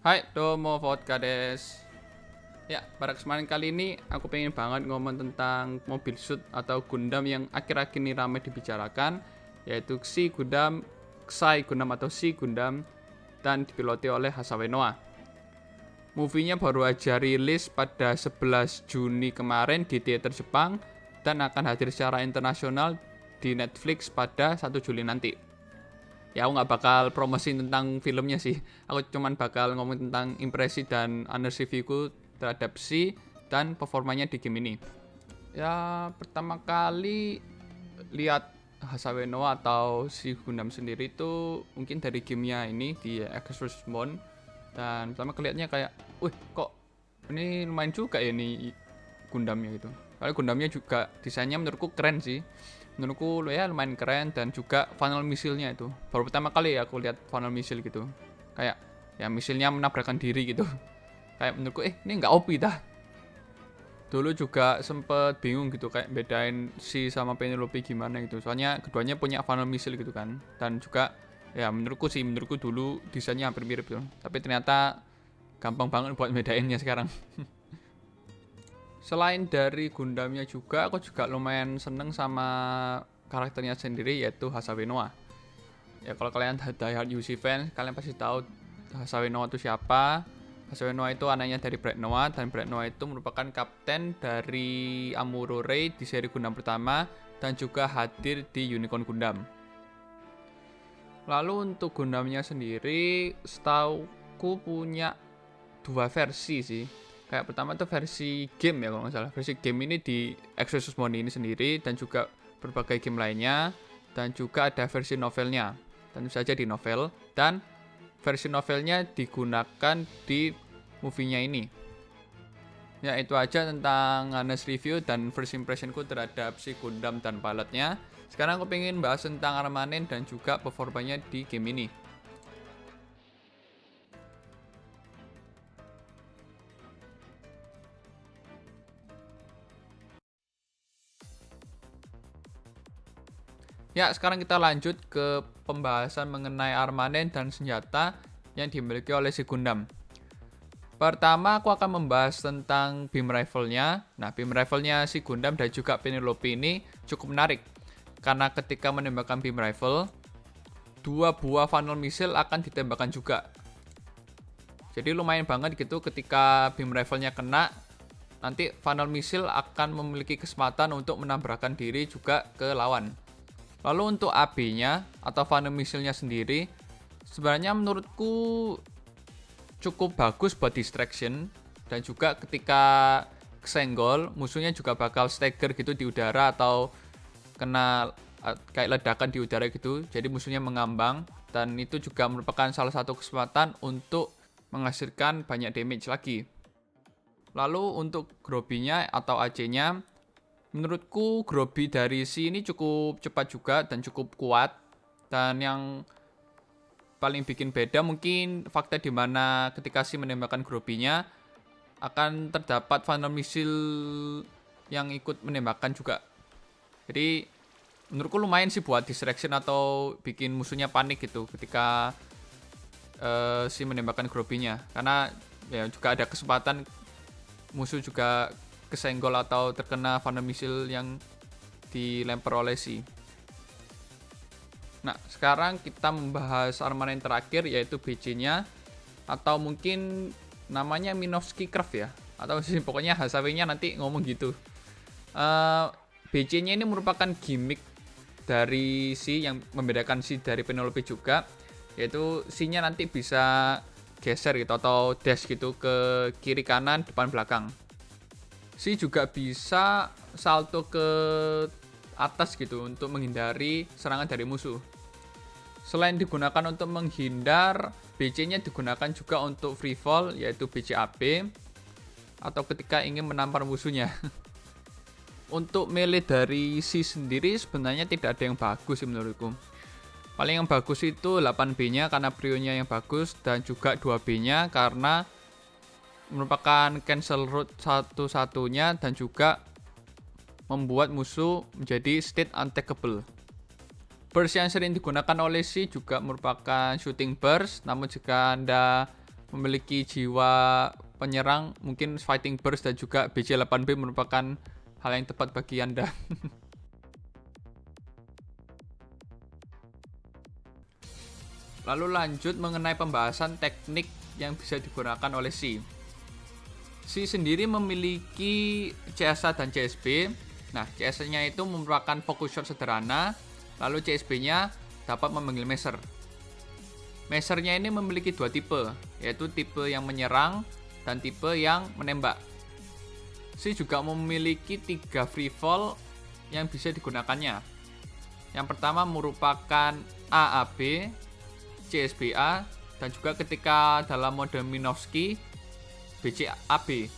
Hai, domo vodka des. Ya, pada kesempatan kali ini aku pengen banget ngomong tentang mobil suit atau Gundam yang akhir-akhir ini ramai dibicarakan, yaitu Xi Gundam atau Shi Gundam dan dipiloti oleh Hasawe Noah. Movie-nya baru aja rilis pada 11 Juni kemarin di teater Jepang dan akan hadir secara internasional di Netflix pada 1 Juli nanti. Ya aku nggak bakal promosi tentang filmnya sih, aku cuman bakal ngomong tentang impresi dan honest reviewku terhadap si dan performanya di game ini. Ya pertama kali lihat Hasawe Noah atau si Gundam sendiri itu mungkin dari gamenya ini di Exodus Moon, dan pertama kelihatannya kayak wih kok ini lumayan juga ya ini Gundamnya gitu. Kalau Gundamnya juga desainnya menurutku keren sih. Menurutku ya lumayan keren, dan juga final missile-nya itu. Baru pertama kali ya aku lihat final missile gitu. Kayak ya misilnya menabrakkan diri gitu. Kayak menurutku ini nggak OP dah. Dulu juga sempet bingung gitu kayak bedain si sama Penelope gimana gitu. Soalnya keduanya punya final missile gitu kan. Dan juga ya menurutku dulu desainnya hampir mirip tuh. Tapi ternyata gampang banget buat bedainnya sekarang. Selain dari Gundamnya juga, aku juga lumayan seneng sama karakternya sendiri, yaitu Hasawe Noah. Ya kalau kalian diehard UC fans, kalian pasti tahu Hasawe Noah itu siapa. Hasawe Noah itu anaknya dari Bright Noah, dan Bright Noah itu merupakan kapten dari Amuro Ray di seri Gundam pertama, dan juga hadir di Unicorn Gundam. Lalu untuk Gundamnya sendiri, setauku punya dua versi sih. Kayak pertama tuh versi game ya kalau nggak salah. Versi game ini di Exodus Moon ini sendiri, dan juga berbagai game lainnya, dan juga ada versi novelnya. Tentu saja di novel, dan versi novelnya digunakan di movie-nya ini. Ya itu aja tentang honest review dan first impressionku terhadap si Gundam dan pilotnya. Sekarang aku pengen bahas tentang Armanen dan juga performanya di game ini. Ya, sekarang kita lanjut ke pembahasan mengenai armanen dan senjata yang dimiliki oleh si Gundam. Pertama, aku akan membahas tentang beam rifle-nya. Nah, beam rifle-nya si Gundam dan juga Penelope ini cukup menarik. Karena ketika menembakkan beam rifle, dua buah funnel missile akan ditembakkan juga. Jadi lumayan banget gitu ketika beam rifle-nya kena, nanti funnel missile akan memiliki kesempatan untuk menabrakkan diri juga ke lawan. Lalu untuk AB-nya atau funnel missile-nya sendiri, sebenarnya menurutku cukup bagus buat distraction, dan juga ketika kesenggol, musuhnya juga bakal stagger gitu di udara atau kena kayak ledakan di udara gitu. Jadi musuhnya mengambang, dan itu juga merupakan salah satu kesempatan untuk menghasilkan banyak damage lagi. Lalu untuk Groby-nya atau AC-nya, menurutku Groby dari si ini cukup cepat juga dan cukup kuat. Dan yang paling bikin beda mungkin fakta dimana ketika si menembakkan Groby-nya akan terdapat funnel missile yang ikut menembakkan juga. Jadi menurutku lumayan sih buat distraction atau bikin musuhnya panik gitu ketika si menembakkan Groby-nya. Karena ya juga ada kesempatan musuh juga kesenggol atau terkena funnel missile yang dilempar oleh si. Nah, sekarang kita membahas armanen terakhir, yaitu BC-nya, atau mungkin namanya Minovsky Craft ya, atau sih pokoknya Hasawe-nya nanti ngomong gitu. BC-nya ini merupakan gimmick dari si yang membedakan si dari Penelope juga, yaitu si-nya nanti bisa geser gitu atau dash gitu ke kiri kanan depan belakang. Si juga bisa salto ke atas gitu untuk menghindari serangan dari musuh. Selain digunakan untuk menghindar, BC-nya digunakan juga untuk free fall, yaitu BCAB, atau ketika ingin menampar musuhnya. Untuk melee dari si sendiri sebenarnya tidak ada yang bagus sih menurutku. Paling yang bagus itu 8B-nya karena Brio-nya yang bagus, dan juga 2B-nya karena merupakan cancel route satu-satunya, dan juga membuat musuh menjadi state untackable. Burst yang sering digunakan oleh si juga merupakan shooting burst, namun jika Anda memiliki jiwa penyerang, mungkin Fighting Burst dan juga BC-8B merupakan hal yang tepat bagi Anda. Lalu lanjut mengenai pembahasan teknik yang bisa digunakan oleh C. C sendiri memiliki CSA dan CSB. Nah, CSA-nya itu merupakan focus shot sederhana, lalu CSB-nya dapat memanggil measure. Measure-nya ini memiliki dua tipe, yaitu tipe yang menyerang dan tipe yang menembak. C juga memiliki 3 free fall yang bisa digunakannya. Yang pertama merupakan AAB, CSBA, dan juga ketika dalam mode Minovsky, BCAB.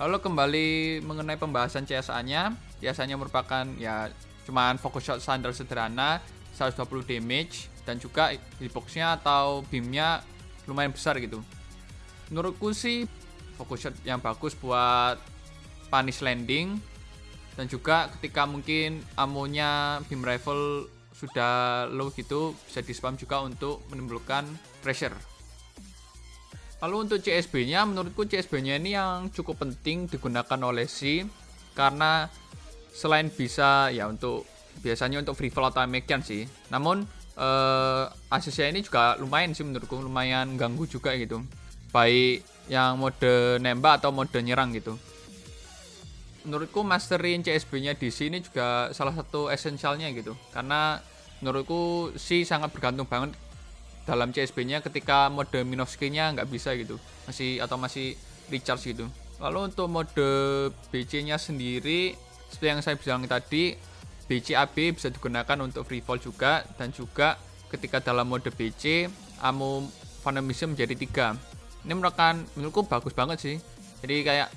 Lalu kembali mengenai pembahasan CSA-nya. CSA-nya merupakan ya cuman focus shot standar sederhana, 120 damage, dan juga hitbox-nya atau beam-nya lumayan besar gitu. Menurutku sih focus shot yang bagus buat punish landing, dan juga ketika mungkin amonya beam rifle sudah low gitu, bisa di spam juga untuk menimbulkan pressure. Lalu untuk CSB-nya, menurutku CSB-nya ini yang cukup penting digunakan oleh C, karena selain bisa ya untuk biasanya untuk free fall atau American sih, namun asisnya ini juga lumayan sih menurutku, lumayan ganggu juga gitu, baik yang mode nembak atau mode nyerang gitu. Menurutku masterin CSB-nya di C ini juga salah satu esensialnya gitu, karena menurutku C sangat bergantung banget dalam CSB-nya ketika mode Minovsky-nya nggak bisa gitu, masih recharge gitu. Lalu untuk mode BC-nya sendiri, seperti yang saya bilang tadi, BCAB bisa digunakan untuk free fall juga, dan juga ketika dalam mode BC, ammo Phantomism menjadi 3. Ini merupakan menurutku bagus banget sih. Jadi kayak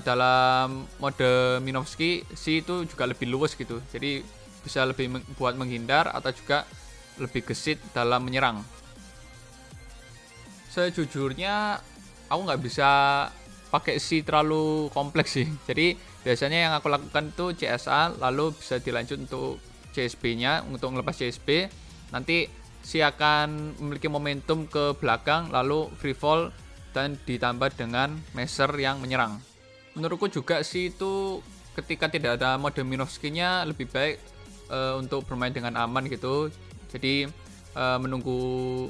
dalam mode Minovsky, C itu juga lebih luas gitu. Jadi bisa lebih buat menghindar atau juga lebih gesit dalam menyerang. Sejujurnya aku nggak bisa pakai C terlalu kompleks sih. Jadi biasanya yang aku lakukan itu CSA, lalu bisa dilanjut untuk CSB-nya, untuk ngelepas CSB. Nanti C akan memiliki momentum ke belakang, lalu free fall dan ditambah dengan measure yang menyerang. Menurutku juga C itu ketika tidak ada mode Minovsky-nya lebih baik untuk bermain dengan aman gitu. Jadi menunggu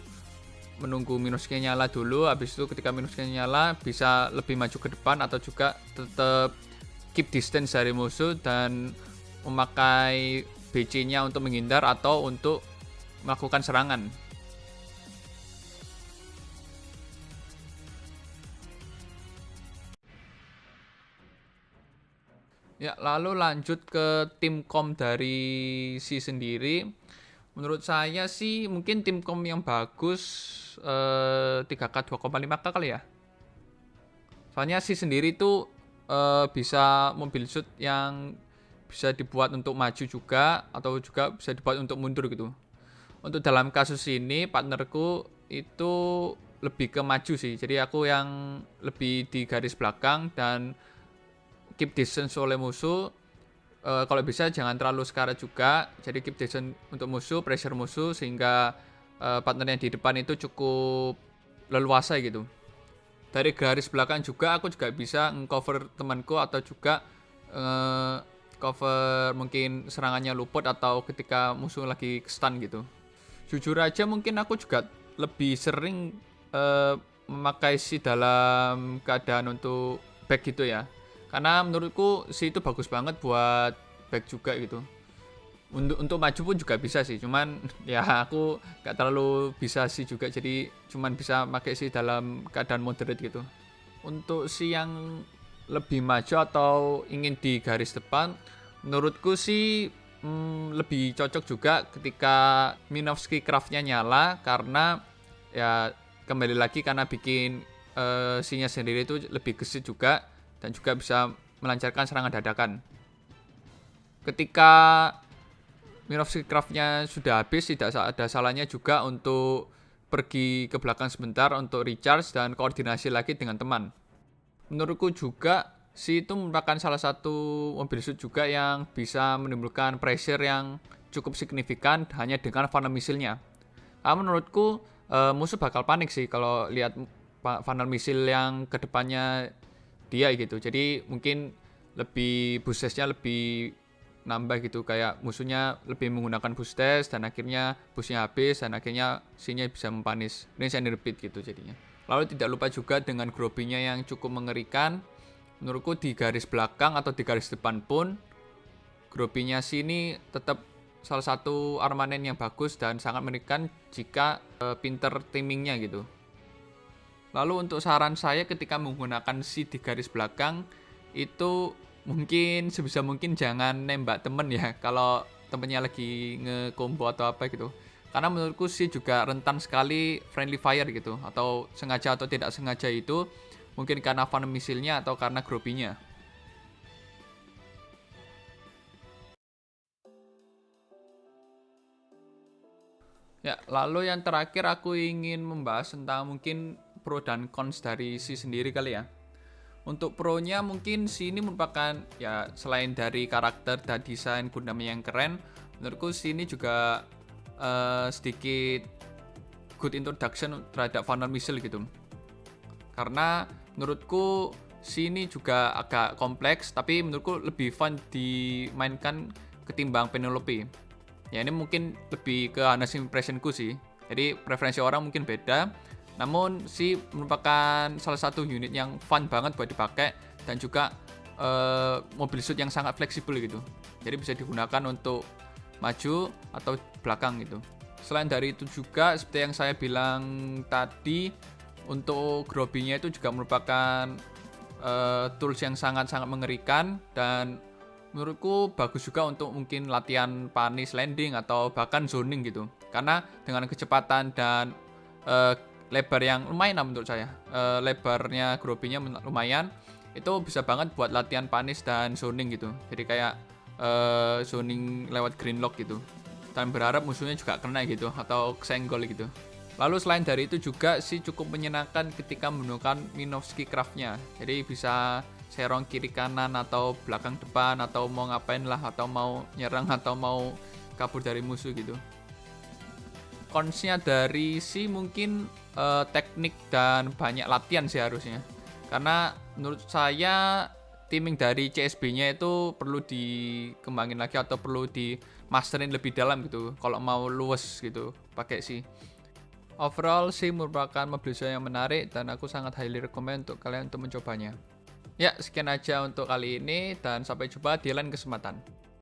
Minovsky nyala dulu, habis itu ketika Minovsky nyala bisa lebih maju ke depan, atau juga tetap keep distance dari musuh dan memakai BC-nya untuk menghindar atau untuk melakukan serangan. Ya, lalu lanjut ke tim kom dari C sendiri. Menurut saya sih mungkin tim kom yang bagus 3K 2,5K kali ya. Soalnya C sendiri tuh bisa mobil shoot yang bisa dibuat untuk maju juga, atau juga bisa dibuat untuk mundur gitu. Untuk dalam kasus ini partnerku itu lebih ke maju sih. Jadi aku yang lebih di garis belakang dan keep distance oleh musuh. Kalau bisa jangan terlalu sekarat juga, jadi keep distance untuk musuh, pressure musuh, sehingga partner yang di depan itu cukup leluasa gitu. Dari garis belakang juga aku juga bisa cover temanku, atau juga cover mungkin serangannya luput atau ketika musuh lagi stun gitu. Jujur aja mungkin aku juga lebih sering memakai si dalam keadaan untuk back gitu ya, karena menurutku si itu bagus banget buat back juga gitu. Untuk maju pun juga bisa sih, cuman ya aku gak terlalu bisa sih juga, jadi cuman bisa pakai si dalam keadaan moderate gitu. Untuk si yang lebih maju atau ingin di garis depan, menurutku sih lebih cocok juga ketika Minovsky craft-nya nyala, karena ya kembali lagi karena bikin sinya sendiri itu lebih gesit juga, dan juga bisa melancarkan serangan dadakan. Ketika Minovsky craft-nya sudah habis, tidak ada salahnya juga untuk pergi ke belakang sebentar untuk recharge dan koordinasi lagi dengan teman. Menurutku juga si itu merupakan salah satu mobil shoot juga yang bisa menimbulkan pressure yang cukup signifikan hanya dengan Phantom Missile-nya. Menurutku musuh bakal panik sih kalau lihat funnel misil yang kedepannya dia gitu. Jadi mungkin lebih boost test-nya lebih nambah gitu, kayak musuhnya lebih menggunakan boost test dan akhirnya boostnya habis dan akhirnya sinnya bisa mempanis, rinse and repeat gitu jadinya. Lalu tidak lupa juga dengan grobinya yang cukup mengerikan. Menurutku di garis belakang atau di garis depan pun grobinya sini tetap salah satu armanen yang bagus dan sangat mengerikan jika pinter timingnya gitu. Lalu untuk saran saya ketika menggunakan si di garis belakang itu mungkin sebisa mungkin jangan nembak temen ya kalau temennya lagi nge-combo atau apa gitu. Karena menurutku sih juga rentan sekali friendly fire gitu, atau sengaja atau tidak sengaja itu mungkin karena funnel misilnya atau karena grobinya. Ya, lalu yang terakhir aku ingin membahas tentang mungkin pro dan cons dari si sendiri kali ya. Untuk pro-nya mungkin si ini merupakan ya selain dari karakter dan desain Gundam yang keren, menurutku si ini juga sedikit good introduction terhadap funnel missile gitu. Karena menurutku si ini juga agak kompleks, tapi menurutku lebih fun dimainkan ketimbang Penelope. Ya ini mungkin lebih ke honest impressionku sih. Jadi preferensi orang mungkin beda. Namun si merupakan salah satu unit yang fun banget buat dipakai dan juga mobil suit yang sangat fleksibel gitu. Jadi bisa digunakan untuk maju atau belakang gitu. Selain dari itu juga seperti yang saya bilang tadi, untuk grobinya itu juga merupakan tools yang sangat-sangat mengerikan dan menurutku bagus juga untuk mungkin latihan panis landing atau bahkan zoning gitu. Karena dengan kecepatan dan lebar yang lumayan lah menurut saya, lebarnya grobinya lumayan, itu bisa banget buat latihan panis dan zoning gitu. Jadi kayak zoning lewat green lock gitu. Dan berharap musuhnya juga kena gitu atau kesenggol gitu. Lalu selain dari itu juga sih cukup menyenangkan ketika menggunakan Minovsky craftnya. Jadi bisa serong kiri kanan atau belakang depan atau mau ngapain lah, atau mau nyerang atau mau kabur dari musuh gitu. Konsnya dari si mungkin teknik dan banyak latihan sih harusnya. Karena menurut saya timing dari CSB-nya itu perlu dikembangin lagi atau perlu di masterin lebih dalam gitu kalau mau luwes gitu pakai si. Overall sih merupakan mobil yang menarik dan aku sangat highly recommend untuk kalian untuk mencobanya. Ya, sekian aja untuk kali ini dan sampai jumpa di lain kesempatan.